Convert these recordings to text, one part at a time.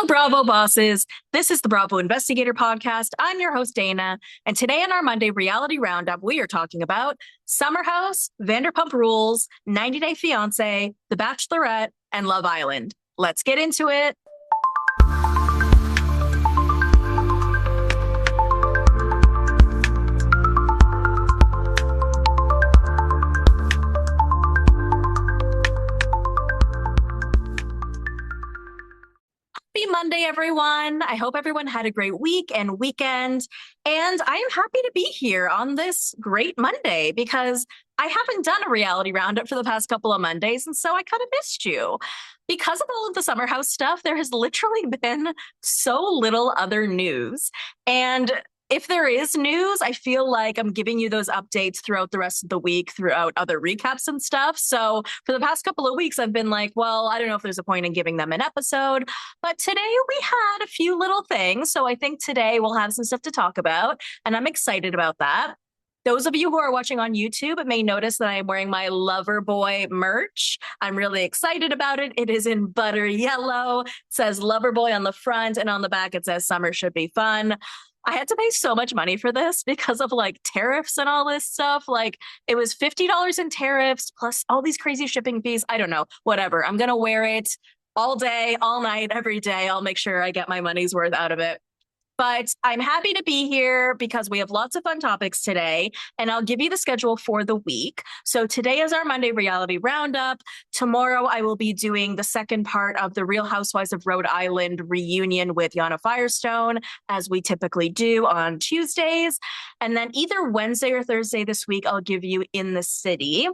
Bravo bosses. This is the Bravo Investigator Podcast. I'm your host, Dana. And today on our Monday Reality Roundup, we are talking about Summer House, Vanderpump Rules, 90 Day Fiance, The Bachelorette, and Love Island. Let's get into it. Happy Monday, everyone. I hope everyone had a great week and weekend. And I am happy to be here on this great Monday because I haven't done a reality roundup for the past couple of Mondays. And so I kind of missed you. Because of all of the Summer House stuff, there has literally been so little other news. And if there is news, I feel like I'm giving you those updates throughout the rest of the week, throughout other recaps and stuff. So for the past couple of weeks, I've been like, well, I don't know if there's a point in giving them an episode. But today we had a few little things. So I think today we'll have some stuff to talk about. And I'm excited about that. Those of you who are watching on YouTube may notice that I am wearing my Loverboy merch. I'm really excited about it. It is in butter yellow. It says Loverboy on the front, and on the back it says Summer Should Be Fun. I had to pay so much money for this because of like tariffs and all this stuff. Like it was $50 in tariffs plus all these crazy shipping fees. I don't know, whatever. I'm going to wear it all day, all night, every day. I'll make sure I get my money's worth out of it. But I'm happy to be here because we have lots of fun topics today, and I'll give you the schedule for the week. So today is our Monday Reality Roundup. Tomorrow I will be doing the second part of the Real Housewives of Rhode Island reunion with Yana Firestone, as we typically do on Tuesdays. And then either Wednesday or Thursday this week, I'll give you In the City.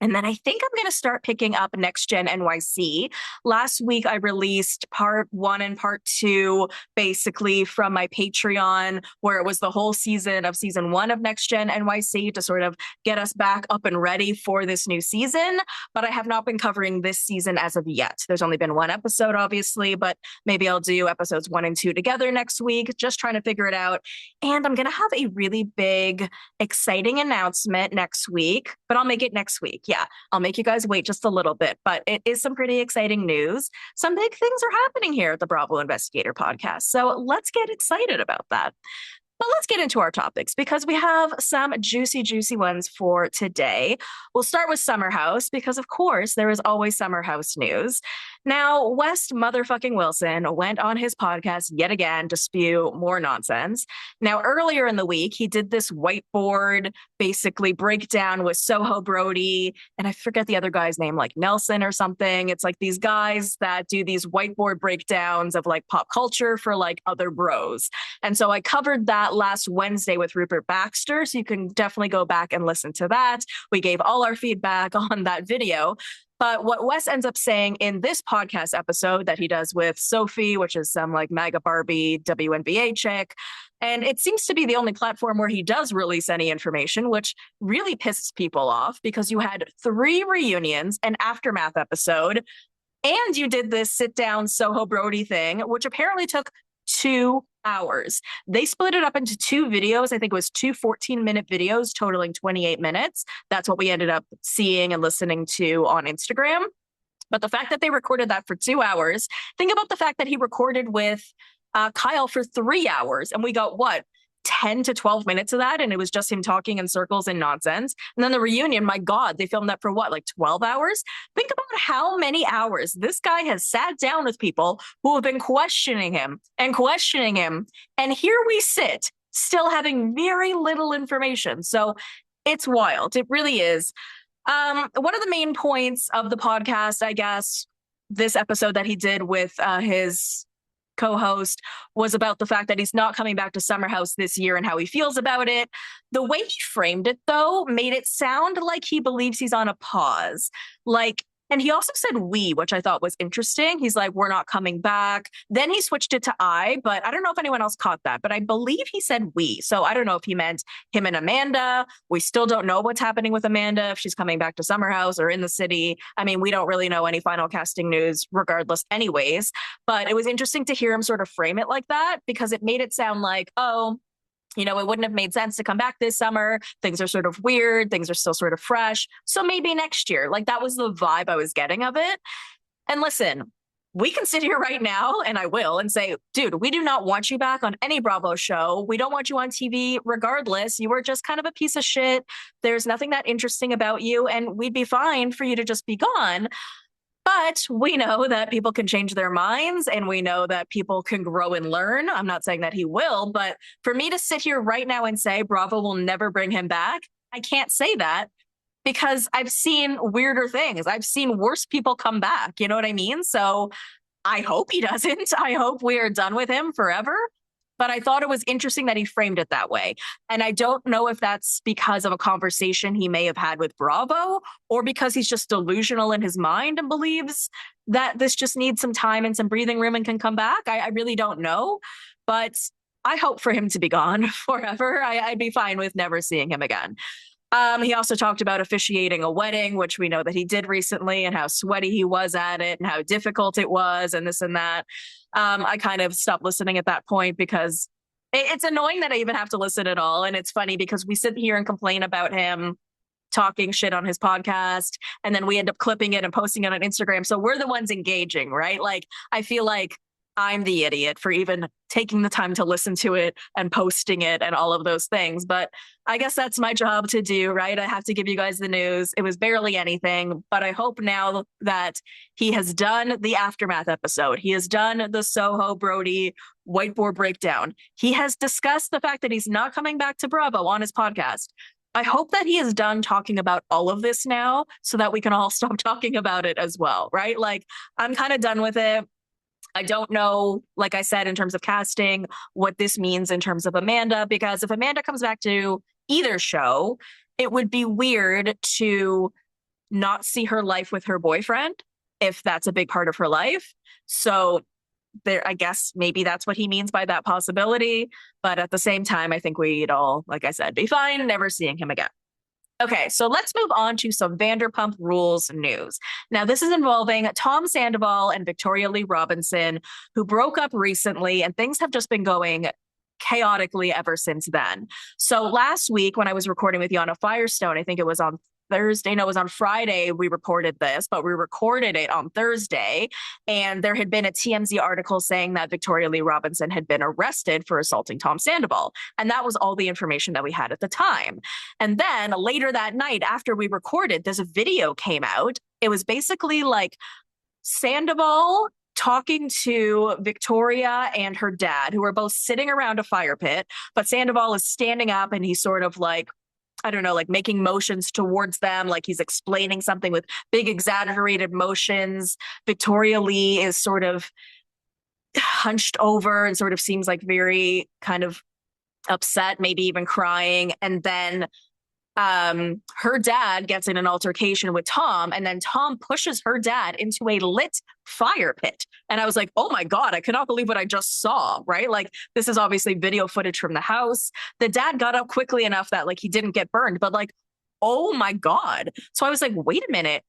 And then I think I'm going to start picking up Next Gen NYC. Last week, I released part 1 and part 2, basically from my Patreon, where it was the whole season of season 1 of Next Gen NYC to sort of get us back up and ready for this new season. But I have not been covering this season as of yet. There's only been one episode, obviously, but maybe I'll do episodes 1 and 2 together next week, just trying to figure it out. And I'm going to have a really big, exciting announcement next week, but I'll make it next week. Yeah, I'll make you guys wait just a little bit, but it is some pretty exciting news. Some big things are happening here at the Bravo Investigator Podcast. So let's get excited about that. But let's get into our topics because we have some juicy, juicy ones for today. We'll start with Summer House because, of course, there is always Summer House news. Now, West motherfucking Wilson went on his podcast yet again to spew more nonsense. Now, earlier in the week, he did this whiteboard, basically breakdown with Soho Brody, and I forget the other guy's name, like Nelson or something. It's like these guys that do these whiteboard breakdowns of like pop culture for like other bros. And so I covered that last Wednesday with Rupert Baxter, so you can definitely go back and listen to that. We gave all our feedback on that video. But what Wes ends up saying in this podcast episode that he does with Sophie, which is some like MAGA Barbie WNBA chick, and it seems to be the only platform where he does release any information, which really pisses people off because you had 3 reunions, an aftermath episode, and you did this sit down Soho Brody thing, which apparently took 2 hours. They split it up into 2 videos. I think it was 2 14-minute videos totaling 28 minutes. That's what we ended up seeing and listening to on Instagram. But the fact that they recorded that for 2 hours, think about the fact that he recorded with Kyle for 3 hours and we got what? 10 to 12 minutes of that, and it was just him talking in circles and nonsense. And then the reunion, my God, they filmed that for what, like 12 hours? Think about how many hours this guy has sat down with people who have been questioning him. And here we sit, still having very little information. So it's wild. It really is. One of the main points of the podcast, I guess, this episode that he did with his co-host was about the fact that he's not coming back to Summer House this year and how he feels about it. The way he framed it, though, made it sound like he believes he's on a pause. And he also said we, which I thought was interesting. He's like, we're not coming back. Then he switched it to I, but I don't know if anyone else caught that. But I believe he said we. So I don't know if he meant him and Amanda. We still don't know what's happening with Amanda, if she's coming back to Summer House or In the City. I mean, we don't really know any final casting news regardless anyways. But it was interesting to hear him sort of frame it like that because it made it sound like, oh, you know, it wouldn't have made sense to come back this summer. Things are sort of weird. Things are still sort of fresh. So maybe next year. Like that was the vibe I was getting of it. And listen, we can sit here right now, and I will, and say, dude, we do not want you back on any Bravo show. We don't want you on TV regardless. You were just kind of a piece of shit. There's nothing that interesting about you, and we'd be fine for you to just be gone. But we know that people can change their minds, and we know that people can grow and learn. I'm not saying that he will, but for me to sit here right now and say Bravo will never bring him back, I can't say that because I've seen weirder things. I've seen worse people come back. You know what I mean? So I hope he doesn't. I hope we are done with him forever. But I thought it was interesting that he framed it that way. And I don't know if that's because of a conversation he may have had with Bravo or because he's just delusional in his mind and believes that this just needs some time and some breathing room and can come back. I really don't know. But I hope for him to be gone forever. I'd be fine with never seeing him again. He also talked about officiating a wedding, which we know that he did recently, and how sweaty he was at it and how difficult it was and this and that. I kind of stopped listening at that point because it's annoying that I even have to listen at all. And it's funny because we sit here and complain about him talking shit on his podcast, and then we end up clipping it and posting it on Instagram. So we're the ones engaging, right? Like, I feel like I'm the idiot for even taking the time to listen to it and posting it and all of those things. But I guess that's my job to do, right? I have to give you guys the news. It was barely anything, but I hope now that he has done the aftermath episode, he has done the Soho Brody whiteboard breakdown, he has discussed the fact that he's not coming back to Bravo on his podcast. I hope that he is done talking about all of this now so that we can all stop talking about it as well, right? Like, I'm kind of done with it. I don't know, like I said, in terms of casting, what this means in terms of Amanda, because if Amanda comes back to either show, it would be weird to not see her life with her boyfriend if that's a big part of her life. So there, I guess maybe that's what he means by that possibility. But at the same time, I think we'd all, like I said, be fine never seeing him again. Okay, so let's move on to some Vanderpump Rules news. Now, this is involving Tom Sandoval and Victoria Lee Robinson, who broke up recently, and things have just been going chaotically ever since then. So last week, when I was recording with Yana Firestone, I think it was on Thursday. No, it was on Friday we reported this, but we recorded it on Thursday. And there had been a TMZ article saying that Victoria Lee Robinson had been arrested for assaulting Tom Sandoval. And that was all the information that we had at the time. And then later that night, after we recorded, this video came out. It was basically like Sandoval talking to Victoria and her dad, who are both sitting around a fire pit, but Sandoval is standing up and he's sort of like, I don't know, like making motions towards them, like he's explaining something with big exaggerated motions. Victoria Lee is sort of hunched over and sort of seems like very kind of upset, maybe even crying. And then her dad gets in an altercation with Tom, and then Tom pushes her dad into a lit fire pit. And I was like, oh my God, I cannot believe what I just saw, right? Like, this is obviously video footage from the house. The dad got up quickly enough that like he didn't get burned, but like, oh my God. So I was like, wait a minute.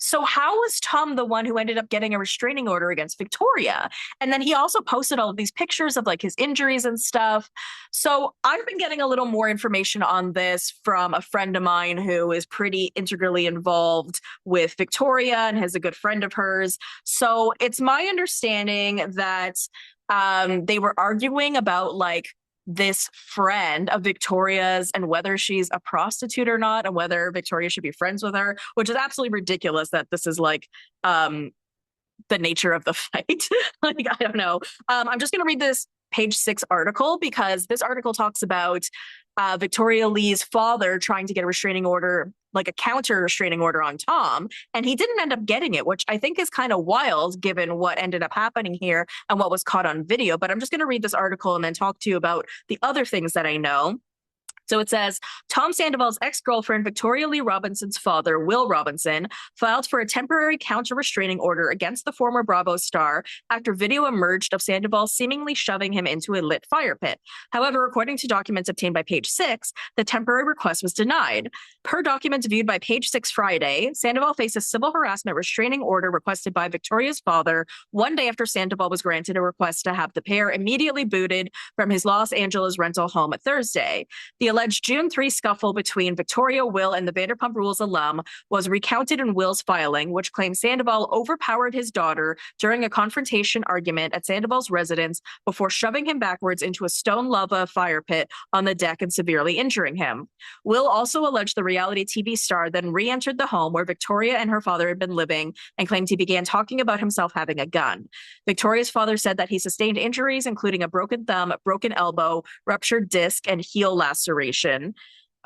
So how was Tom the one who ended up getting a restraining order against Victoria? And then he also posted all of these pictures of like his injuries and stuff. So I've been getting a little more information on this from a friend of mine who is pretty integrally involved with Victoria and is a good friend of hers. So it's my understanding that they were arguing about like this friend of Victoria's and whether she's a prostitute or not, and whether Victoria should be friends with her, which is absolutely ridiculous that this is like the nature of the fight. Like, I don't know. I'm just going to read this page 6 article because this article talks about Victoria Lee's father trying to get a restraining order, like a counter restraining order on Tom, and he didn't end up getting it, which I think is kind of wild given what ended up happening here and what was caught on video. But I'm just going to read this article and then talk to you about the other things that I know. So it says, Tom Sandoval's ex-girlfriend, Victoria Lee Robinson's father, Will Robinson, filed for a temporary counter-restraining order against the former Bravo star after video emerged of Sandoval seemingly shoving him into a lit fire pit. However, according to documents obtained by Page 6, the temporary request was denied. Per documents viewed by Page 6 Friday, Sandoval faced a civil harassment restraining order requested by Victoria's father one day after Sandoval was granted a request to have the pair immediately booted from his Los Angeles rental home at Thursday. The alleged June 3 scuffle between Victoria, Will, and the Vanderpump Rules alum was recounted in Will's filing, which claims Sandoval overpowered his daughter during a confrontation argument at Sandoval's residence before shoving him backwards into a stone lava fire pit on the deck and severely injuring him. Will also alleged the reality TV star then re-entered the home where Victoria and her father had been living and claimed he began talking about himself having a gun. Victoria's father said that he sustained injuries, including a broken thumb, broken elbow, ruptured disc, and heel laceration.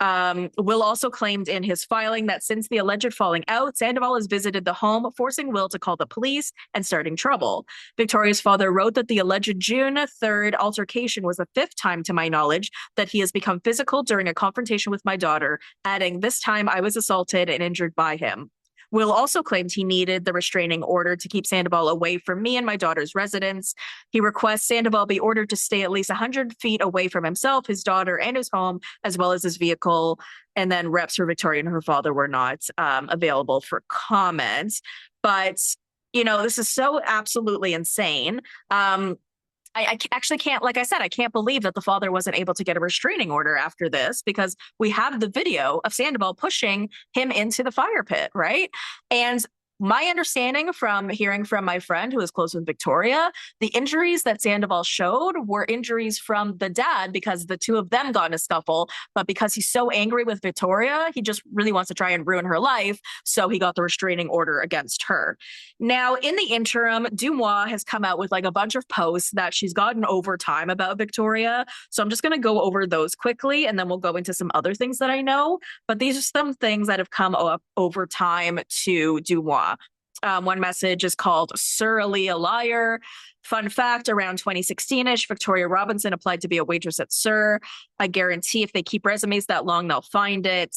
Will also claimed in his filing that since the alleged falling out, Sandoval has visited the home, forcing Will to call the police and starting trouble. Victoria's father wrote that the alleged June 3rd altercation was the fifth time, to my knowledge, that he has become physical during a confrontation with my daughter, adding, "This time I was assaulted and injured by him." Will also claimed he needed the restraining order to keep Sandoval away from me and my daughter's residence. He requests Sandoval be ordered to stay at least 100 feet away from himself, his daughter, and his home, as well as his vehicle. And then reps for Victoria and her father were not available for comment. But, this is so absolutely insane. I actually can't, like I said, I can't believe that the father wasn't able to get a restraining order after this, because we have the video of Sandoval pushing him into the fire pit, right? And my understanding from hearing from my friend who is close with Victoria, the injuries that Sandoval showed were injuries from the dad because the two of them got in a scuffle. But because he's so angry with Victoria, he just really wants to try and ruin her life. So he got the restraining order against her. Now, in the interim, Dumois has come out with like a bunch of posts that she's gotten over time about Victoria. So I'm just going to go over those quickly, and then we'll go into some other things that I know. But these are some things that have come up over time to Dumois. One message is called "Sir Ali a Liar." Fun fact, around 2016-ish, Victoria Robinson applied to be a waitress at Sir. I guarantee if they keep resumes that long, they'll find it.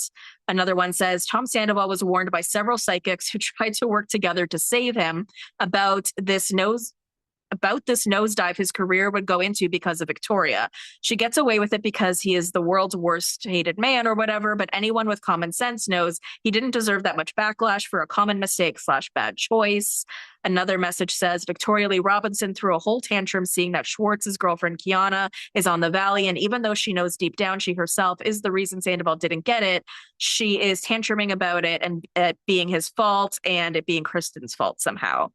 Another one says, Tom Sandoval was warned by several psychics who tried to work together to save him about this nosedive his career would go into because of Victoria. She gets away with it because he is the world's worst hated man or whatever, but anyone with common sense knows he didn't deserve that much backlash for a common mistake / bad choice. Another message says, Victoria Lee Robinson threw a whole tantrum seeing that Schwartz's girlfriend Kiana is on the Valley, and even though she knows deep down she herself is the reason Sandoval didn't get it, she is tantruming about it and it being his fault and it being Kristen's fault somehow.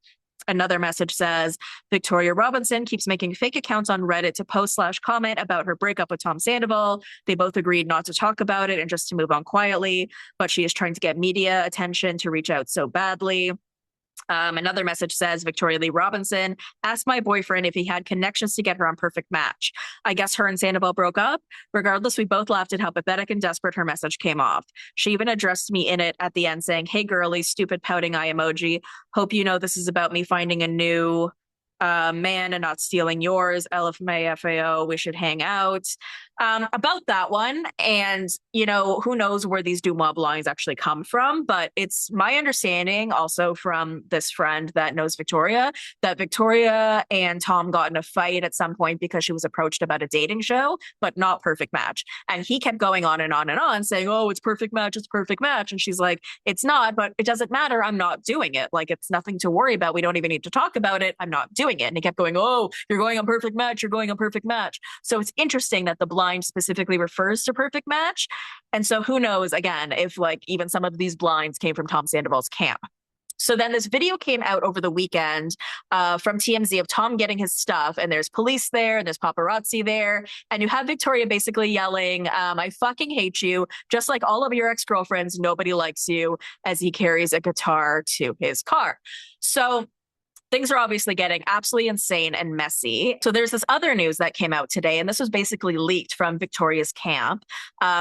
Another message says, Victoria Robinson keeps making fake accounts on Reddit to post / comment about her breakup with Tom Sandoval. They both agreed not to talk about it and just to move on quietly, but she is trying to get media attention to reach out so badly. Another message says, Victoria Lee Robinson asked my boyfriend if he had connections to get her on Perfect Match. I guess her and Sandoval broke up. Regardless, we both laughed at how pathetic and desperate her message came off. She even addressed me in it at the end saying, hey, girly, stupid pouting eye emoji. Hope you know this is about me finding a new man and not stealing yours. LFMAFAO, we should hang out. About that one. And, who knows where these Dumois lines actually come from, but it's my understanding also from this friend that knows Victoria, that Victoria and Tom got in a fight at some point because she was approached about a dating show, but not Perfect Match. And he kept going on and on and on saying, oh, it's Perfect Match, it's Perfect Match. And she's like, it's not, but it doesn't matter. I'm not doing it. Like, it's nothing to worry about. We don't even need to talk about it. I'm not doing it. And he kept going, oh, you're going on Perfect Match. You're going on Perfect Match. So it's interesting that the blind specifically refers to Perfect Match. And so who knows, again, if like even some of these blinds came from Tom Sandoval's camp. So then this video came out over the weekend from TMZ of Tom getting his stuff, and there's police there and there's paparazzi there. And you have Victoria basically yelling, I fucking hate you. Just like all of your ex-girlfriends, nobody likes you, as he carries a guitar to his car. So things are obviously getting absolutely insane and messy. So there's this other news that came out today, and this was basically leaked from Victoria's camp.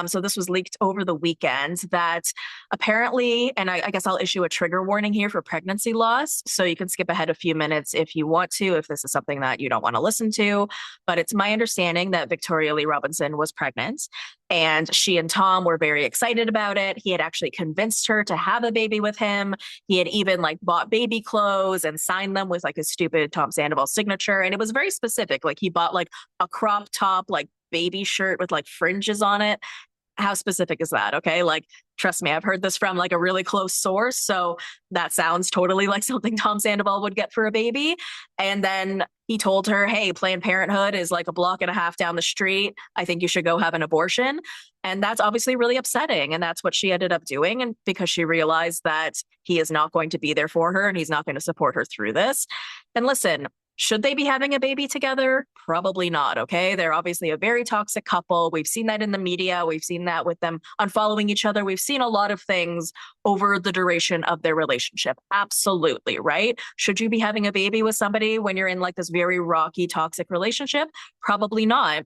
So this was leaked over the weekend that apparently, and I guess I'll issue a trigger warning here for pregnancy loss. So you can skip ahead a few minutes if you want to, if this is something that you don't want to listen to. But it's my understanding that Victoria Lee Robinson was pregnant. And she and Tom were very excited about it. He had actually convinced her to have a baby with him. He had even like bought baby clothes and signed them with like a stupid Tom Sandoval signature. And it was very specific. Like he bought like a crop top, like baby shirt with like fringes on it. How specific is that? Okay. Like, trust me, I've heard this from like a really close source. So that sounds totally like something Tom Sandoval would get for a baby. And then he told her, hey, Planned Parenthood is like a block and a half down the street. I think you should go have an abortion. And that's obviously really upsetting. And that's what she ended up doing. And because she realized that he is not going to be there for her and he's not going to support her through this. And listen, should they be having a baby together? Probably not. Okay. They're obviously a very toxic couple. We've seen that in the media. We've seen that with them unfollowing each other. We've seen a lot of things over the duration of their relationship. Absolutely. Right. Should you be having a baby with somebody when you're in like this very rocky, toxic relationship? Probably not.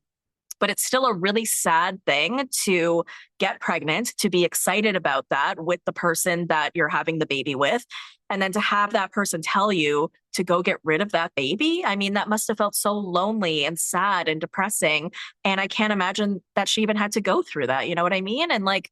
But it's still a really sad thing to get pregnant, to be excited about that with the person that you're having the baby with. And then to have that person tell you to go get rid of that baby. I mean, that must have felt so lonely and sad and depressing. And I can't imagine that she even had to go through that. You know what I mean? And like,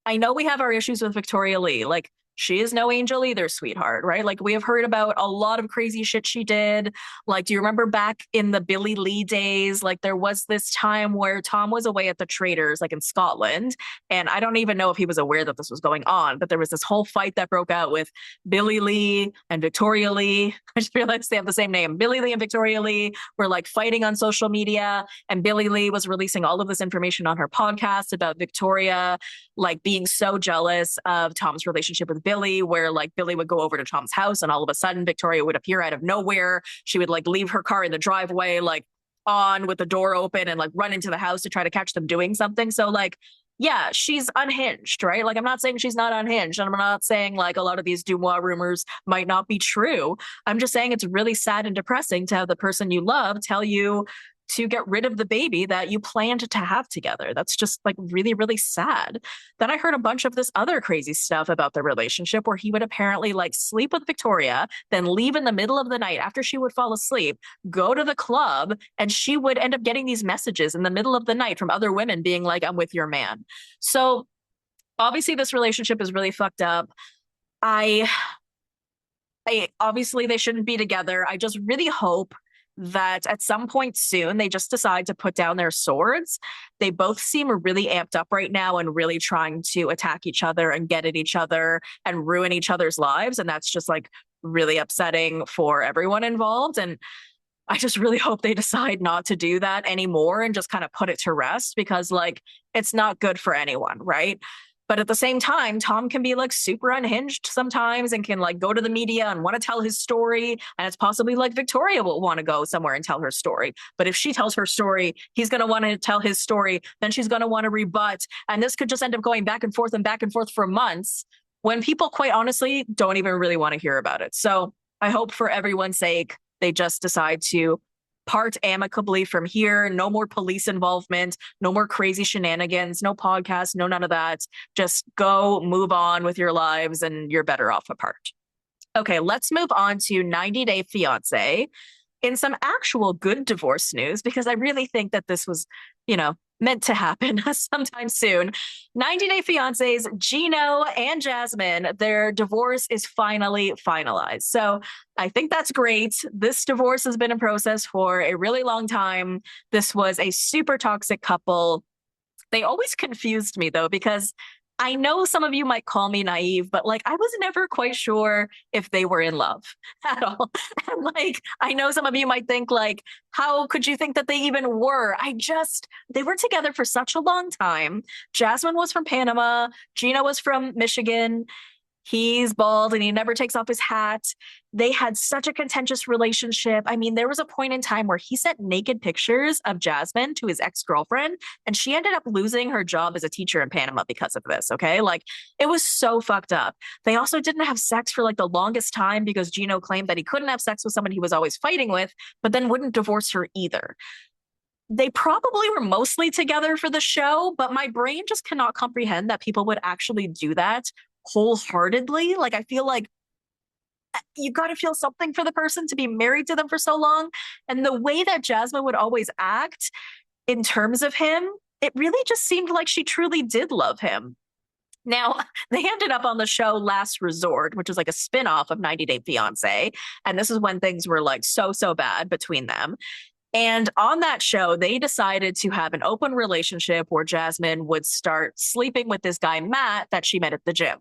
I know we have our issues with Victoria Lee. Like, she is no angel either, sweetheart, right? Like, we have heard about a lot of crazy shit she did. Like, do you remember back in the Billy Lee days? Like, there was this time where Tom was away at the Traders, like in Scotland. And I don't even know if he was aware that this was going on, but there was this whole fight that broke out with Billy Lee and Victoria Lee. I just realized they have the same name. Billy Lee and Victoria Lee were like fighting on social media. And Billy Lee was releasing all of this information on her podcast about Victoria like being so jealous of Tom's relationship with Billy, where like Billy would go over to Tom's house and all of a sudden Victoria would appear out of nowhere. She would like leave her car in the driveway, like on with the door open and like run into the house to try to catch them doing something. So like, yeah, she's unhinged, right? Like, I'm not saying she's not unhinged. And I'm not saying like a lot of these Dumois rumors might not be true. I'm just saying it's really sad and depressing to have the person you love tell you to get rid of the baby that you planned to have together. That's just like really, really sad. Then I heard a bunch of this other crazy stuff about the relationship where he would apparently like sleep with Victoria, then leave in the middle of the night after she would fall asleep, go to the club, and she would end up getting these messages in the middle of the night from other women being like, I'm with your man. So obviously this relationship is really fucked up. I obviously they shouldn't be together. I just really hope that at some point soon they just decide to put down their swords. They both seem really amped up right now and really trying to attack each other and get at each other and ruin each other's lives. And that's just like really upsetting for everyone involved. And I just really hope they decide not to do that anymore and just kind of put it to rest because like it's not good for anyone, right? But at the same time, Tom can be like super unhinged sometimes and can like go to the media and want to tell his story. And it's possibly like Victoria will want to go somewhere and tell her story. But if she tells her story, he's going to want to tell his story. Then she's going to want to rebut. And this could just end up going back and forth for months when people, quite honestly, don't even really want to hear about it. So I hope for everyone's sake, they just decide to part amicably from here. No more police involvement, no more crazy shenanigans, no podcast, no none of that. Just go move on with your lives and you're better off apart. Okay, let's move on to 90 Day Fiance. In some actual good divorce news, because I really think that this was, meant to happen sometime soon. 90 Day Fiancés, Gino and Jasmine, their divorce is finally finalized. So I think that's great. This divorce has been in process for a really long time. This was a super toxic couple. They always confused me though, because I know some of you might call me naive, but like I was never quite sure if they were in love at all. And like I know some of you might think like, how could you think that they even were? They were together for such a long time. Jasmine was from Panama, Gino was from Michigan. He's bald and he never takes off his hat. They had such a contentious relationship. I mean, there was a point in time where he sent naked pictures of Jasmine to his ex-girlfriend, and she ended up losing her job as a teacher in Panama because of this. Okay. Like it was so fucked up. They also didn't have sex for like the longest time because Gino claimed that he couldn't have sex with someone he was always fighting with, but then wouldn't divorce her either. They probably were mostly together for the show, but my brain just cannot comprehend that people would actually do that wholeheartedly. Like I feel like you got to feel something for the person to be married to them for so long. And the way that Jasmine would always act in terms of him, it really just seemed like she truly did love him. Now, they ended up on the show Last Resort, which was like a spinoff of 90 Day Fiance. And this is when things were like so bad between them. And on that show, they decided to have an open relationship where Jasmine would start sleeping with this guy, Matt, that she met at the gym.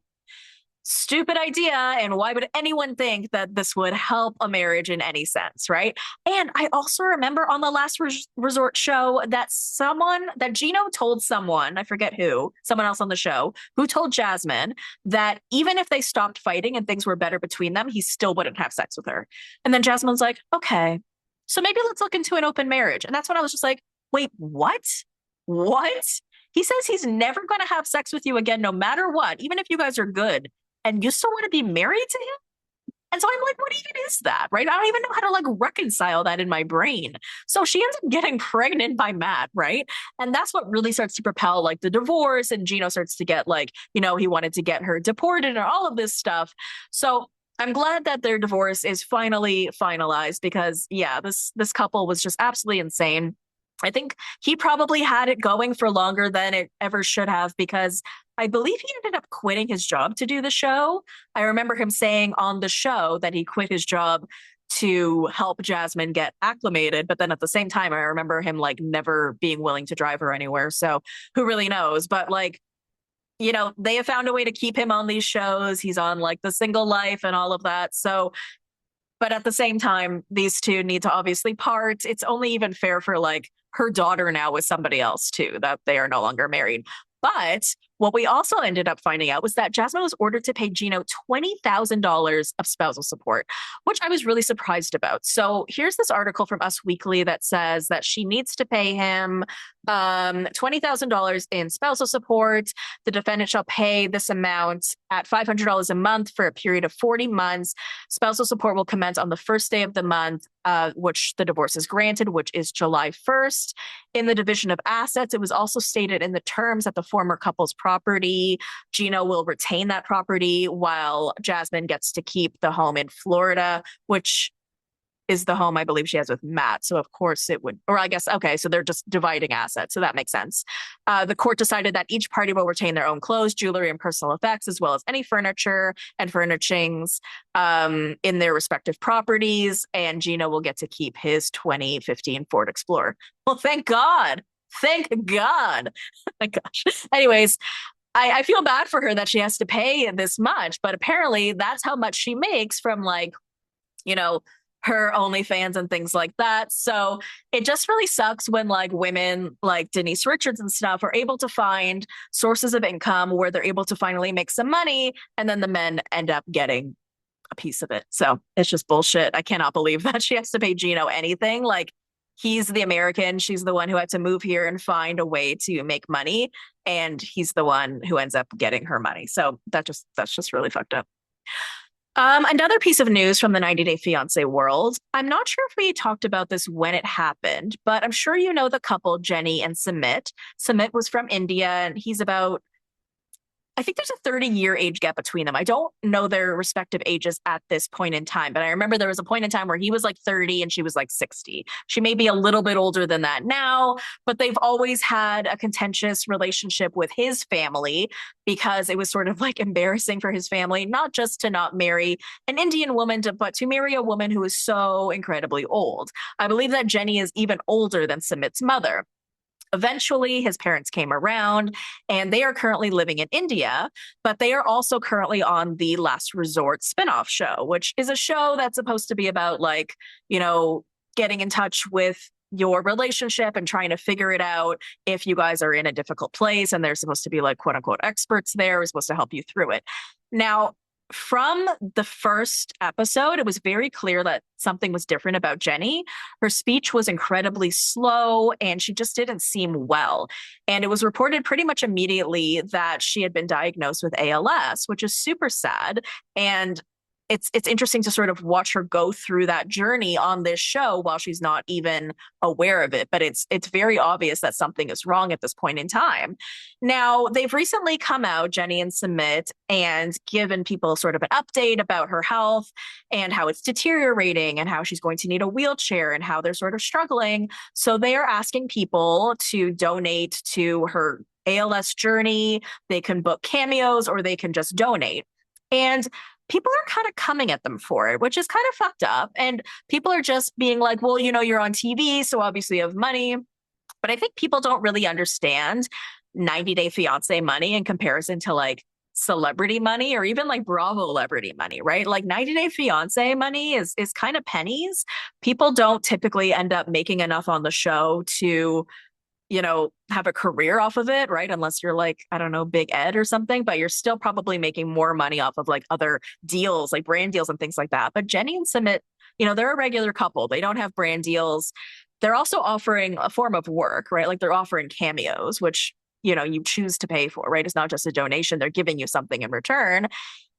Stupid idea. And why would anyone think that this would help a marriage in any sense, right? And I also remember on the last resort show that Gino told someone, I forget who, someone else on the show, who told Jasmine that even if they stopped fighting and things were better between them, he still wouldn't have sex with her. And then Jasmine's like, okay, so maybe let's look into an open marriage. And that's when I was just like, wait, what? What? He says he's never going to have sex with you again, no matter what, even if you guys are good, and you still want to be married to him? And so I'm like, what even is that? Right? I don't even know how to like reconcile that in my brain. So she ends up getting pregnant by Matt, right? And that's what really starts to propel like the divorce. And Gino starts to get like, he wanted to get her deported and all of this stuff. So I'm glad that their divorce is finally finalized because yeah, this couple was just absolutely insane. I think he probably had it going for longer than it ever should have because I believe he ended up quitting his job to do the show. I remember him saying on the show that he quit his job to help Jasmine get acclimated. But then at the same time, I remember him like never being willing to drive her anywhere. So who really knows? But like, they have found a way to keep him on these shows. He's on like The Single Life and all of that. So but at the same time, these two need to obviously part. It's only even fair for like her daughter now with somebody else too, that they are no longer married. But what we also ended up finding out was that Jasmine was ordered to pay Gino $20,000 of spousal support, which I was really surprised about. So here's this article from Us Weekly that says that she needs to pay him $20,000 in spousal support. The defendant shall pay this amount at $500 a month for a period of 40 months. Spousal support will commence on the first day of the month, which the divorce is granted, which is July 1st. In the division of assets, it was also stated in the terms that the former couple's property, Gino will retain that property while Jasmine gets to keep the home in Florida, which is the home I believe she has with Matt. So of course it would, or I guess, okay, so they're just dividing assets. So that makes sense. The court decided that each party will retain their own clothes, jewelry, and personal effects, as well as any furniture and furnishings in their respective properties. And Gino will get to keep his 2015 Ford Explorer. Well, thank God. Thank God. Oh my gosh. Anyways, I feel bad for her that she has to pay this much, but apparently that's how much she makes from like, her OnlyFans and things like that. So it just really sucks when like women like Denise Richards and stuff are able to find sources of income where they're able to finally make some money and then the men end up getting a piece of it. So it's just bullshit. I cannot believe that she has to pay Gino anything. Like he's the American. She's the one who had to move here and find a way to make money. And he's the one who ends up getting her money. So that's just really fucked up. Another piece of news from the 90 Day Fiance world. I'm not sure if we talked about this when it happened, but I'm sure you know the couple, Jenny and Sumit. Sumit was from India and he's about I think there's a 30-year age gap between them. I don't know their respective ages at this point in time, but I remember there was a point in time where he was like 30 and she was like 60. She may be a little bit older than that now, but they've always had a contentious relationship with his family because it was sort of like embarrassing for his family, not just to not marry an Indian woman, but to marry a woman who is so incredibly old. I believe that Jenny is even older than Sumit's mother. Eventually, his parents came around and they are currently living in India, but they are also currently on the Last Resort spinoff show, which is a show that's supposed to be about like, getting in touch with your relationship and trying to figure it out if you guys are in a difficult place. And they're supposed to be like, quote unquote, experts there, who's supposed to help you through it. Now, from the first episode, it was very clear that something was different about Jenny. Her speech was incredibly slow and she just didn't seem well. And it was reported pretty much immediately that she had been diagnosed with ALS, which is super sad. And it's interesting to sort of watch her go through that journey on this show while she's not even aware of it. But it's very obvious that something is wrong at this point in time. Now, they've recently come out, Jenny and Sumit, and given people sort of an update about her health and how it's deteriorating and how she's going to need a wheelchair and how they're sort of struggling. So they are asking people to donate to her ALS journey. They can book cameos or they can just donate. And people are kind of coming at them for it, which is kind of fucked up. And people are just being like, well, you're on TV, so obviously you have money. But I think people don't really understand 90 Day Fiance money in comparison to like celebrity money or even like Bravo celebrity money, right? Like 90 Day Fiance money is kind of pennies. People don't typically end up making enough on the show to have a career off of it, right? Unless you're like, I don't know, Big Ed or something, but you're still probably making more money off of like other deals, like brand deals and things like that. But Jenny and Sumit, they're a regular couple. They don't have brand deals. They're also offering a form of work, right? Like they're offering cameos, which, you choose to pay for, right? It's not just a donation. They're giving you something in return.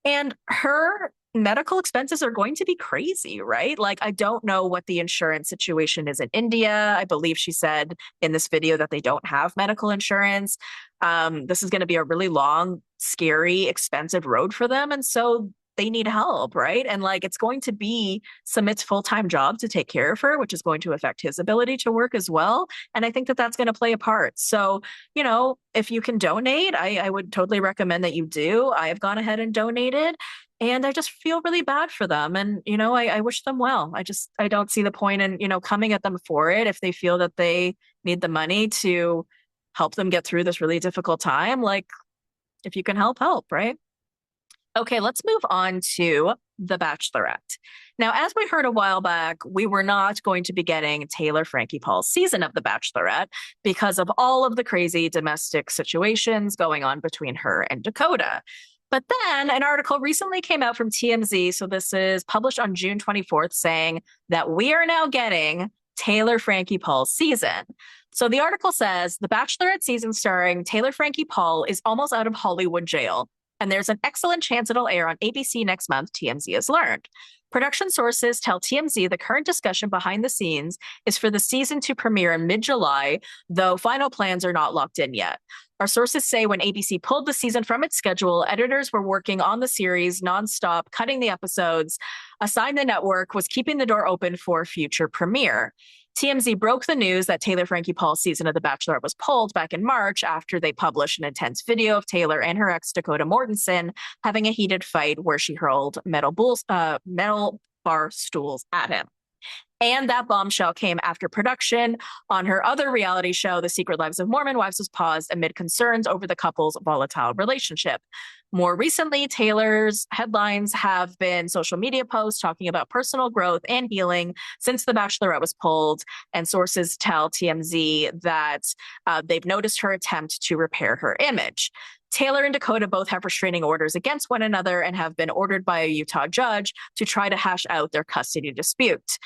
And her medical expenses are going to be crazy, right? Like, I don't know what the insurance situation is in India. I believe she said in this video that they don't have medical insurance. This is going to be a really long, scary, expensive road for them. And so they need help, right? And like, it's going to be Sumit's full-time job to take care of her, which is going to affect his ability to work as well. And I think that that's going to play a part. So, if you can donate, I would totally recommend that you do. I have gone ahead and donated. And I just feel really bad for them. And, I wish them well. I don't see the point in, coming at them for it if they feel that they need the money to help them get through this really difficult time. Like, if you can help, right? Okay, let's move on to The Bachelorette. Now, as we heard a while back, we were not going to be getting Taylor Frankie Paul's season of The Bachelorette because of all of the crazy domestic situations going on between her and Dakota. But then an article recently came out from TMZ. So this is published on June 24th saying that we are now getting Taylor Frankie Paul's season. So the article says the Bachelorette season starring Taylor Frankie Paul is almost out of Hollywood jail, and there's an excellent chance it'll air on ABC next month, TMZ has learned. Production sources tell TMZ the current discussion behind the scenes is for the season to premiere in mid-July, though final plans are not locked in yet. Our sources say when ABC pulled the season from its schedule, editors were working on the series nonstop, cutting the episodes. A sign the network was keeping the door open for future premiere. TMZ broke the news that Taylor Frankie Paul's season of The Bachelorette was pulled back in March after they published an intense video of Taylor and her ex Dakota Mortensen having a heated fight where she hurled metal bar stools at him. And that bombshell came after production on her other reality show, The Secret Lives of Mormon Wives, was paused amid concerns over the couple's volatile relationship. More recently, Taylor's headlines have been social media posts talking about personal growth and healing since The Bachelorette was pulled. And sources tell TMZ that they've noticed her attempt to repair her image. Taylor and Dakota both have restraining orders against one another and have been ordered by a Utah judge to try to hash out their custody dispute.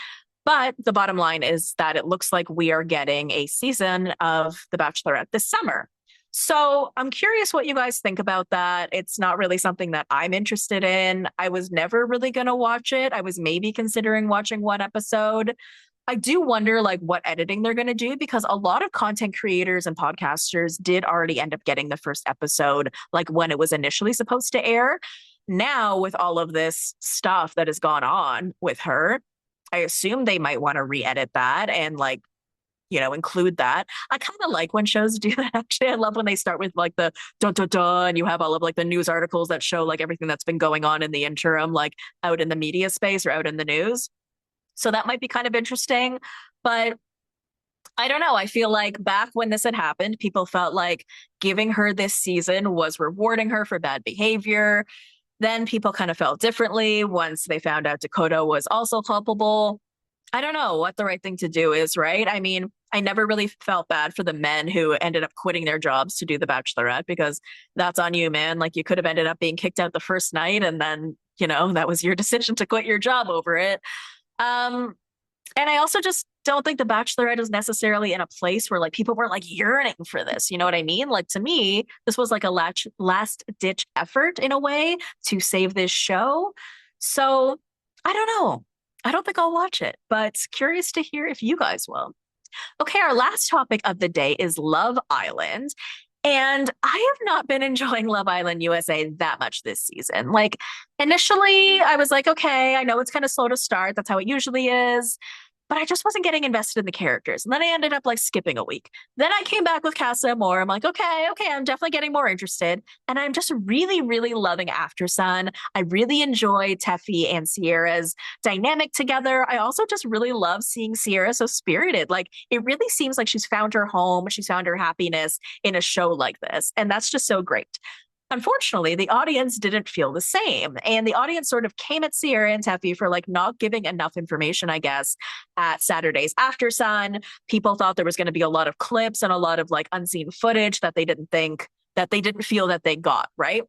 But the bottom line is that it looks like we are getting a season of The Bachelorette this summer. So I'm curious what you guys think about that. It's not really something that I'm interested in. I was never really going to watch it. I was maybe considering watching one episode. I do wonder like what editing they're going to do because a lot of content creators and podcasters did already end up getting the first episode like when it was initially supposed to air. Now with all of this stuff that has gone on with her, I assume they might want to re-edit that and like, include that. I kind of like when shows do that. Actually, I love when they start with like the dun dun dun and you have all of like the news articles that show like everything that's been going on in the interim, like out in the media space or out in the news. So that might be kind of interesting. But I don't know. I feel like back when this had happened, people felt like giving her this season was rewarding her for bad behavior. Then people kind of felt differently once they found out Dakota was also culpable. I don't know what the right thing to do is, right? I mean, I never really felt bad for the men who ended up quitting their jobs to do The Bachelorette because that's on you, man. Like you could have ended up being kicked out the first night and then, that was your decision to quit your job over it. And I also just don't think The Bachelorette is necessarily in a place where like people were like yearning for this. You know what I mean? Like to me, this was like a last ditch effort in a way to save this show. So I don't know. I don't think I'll watch it, but curious to hear if you guys will. Okay, our last topic of the day is Love Island. And I have not been enjoying Love Island USA that much this season. Like initially, I was like, okay, I know it's kind of slow to start. That's how it usually is. but I just wasn't getting invested in the characters. And then I ended up like skipping a week. Then I came back with Casa Amor. I'm like, okay, I'm definitely getting more interested. And I'm just really, really loving After Sun. I really enjoy Teffy and Sierra's dynamic together. I also just really love seeing Sierra so spirited. Like, it really seems like she's found her home, she's found her happiness in a show like this. And that's just so great. Unfortunately, the audience didn't feel the same. And the audience sort of came at Sierra and Teffy for like not giving enough information, I guess, at Saturday's After Sun. People thought there was going to be a lot of clips and a lot of like unseen footage that they didn't feel that they got, right?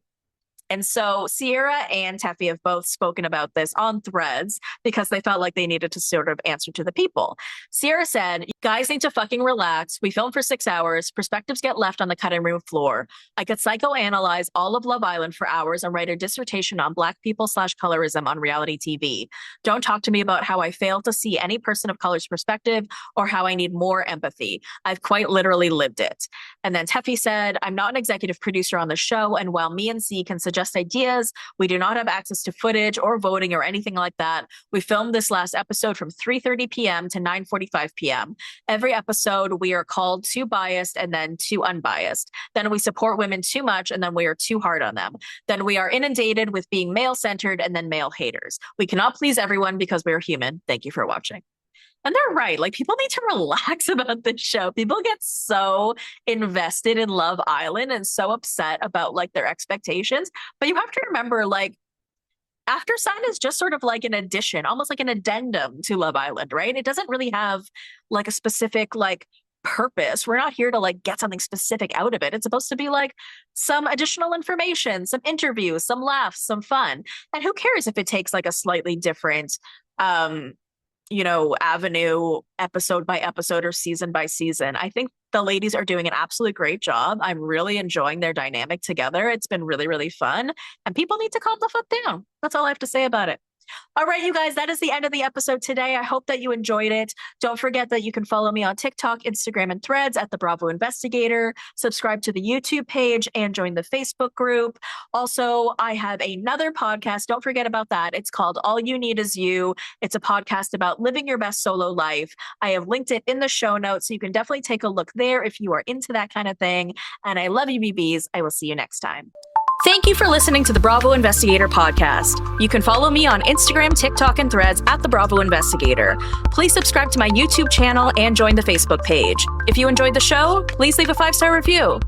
And so Sierra and Teffy have both spoken about this on Threads because they felt like they needed to sort of answer to the people. Sierra said, "You guys need to fucking relax. We filmed for 6 hours. Perspectives get left on the cutting room floor. I could psychoanalyze all of Love Island for hours and write a dissertation on Black people/colorism on reality TV. Don't talk to me about how I fail to see any person of color's perspective or how I need more empathy. I've quite literally lived it." And then Teffy said, "I'm not an executive producer on the show, and while me and C can suggest ideas, we do not have access to footage or voting or anything like that. We filmed this last episode from 3:30 p.m. to 9:45 p.m. Every episode, we are called too biased and then too unbiased. Then we support women too much and then we are too hard on them. Then we are inundated with being male-centered and then male haters. We cannot please everyone because we are human. Thank you for watching." And they're right. Like, people need to relax about this show. People get so invested in Love Island and so upset about like their expectations. But you have to remember, like, After Sun is just sort of like an addition, almost like an addendum to Love Island, right? It doesn't really have like a specific like purpose. We're not here to like get something specific out of it. It's supposed to be like some additional information, some interviews, some laughs, some fun. And who cares if it takes like a slightly different avenue episode by episode or season by season. I think the ladies are doing an absolute great job. I'm really enjoying their dynamic together. It's been really, really fun. And people need to calm the fuck down. That's all I have to say about it. All right, you guys, that is the end of the episode today. I hope that you enjoyed it. Don't forget that you can follow me on TikTok, Instagram, and Threads at The Bravo Investigator. Subscribe to the YouTube page and join the Facebook group. Also, I have another podcast. Don't forget about that. It's called All You Need Is You. It's a podcast about living your best solo life. I have linked it in the show notes, so you can definitely take a look there if you are into that kind of thing. And I love you, BBs. I will see you next time. Thank you for listening to the Bravo Investigator podcast. You can follow me on Instagram, TikTok, and Threads at the Bravo Investigator. Please subscribe to my YouTube channel and join the Facebook page. If you enjoyed the show, please leave a 5-star review.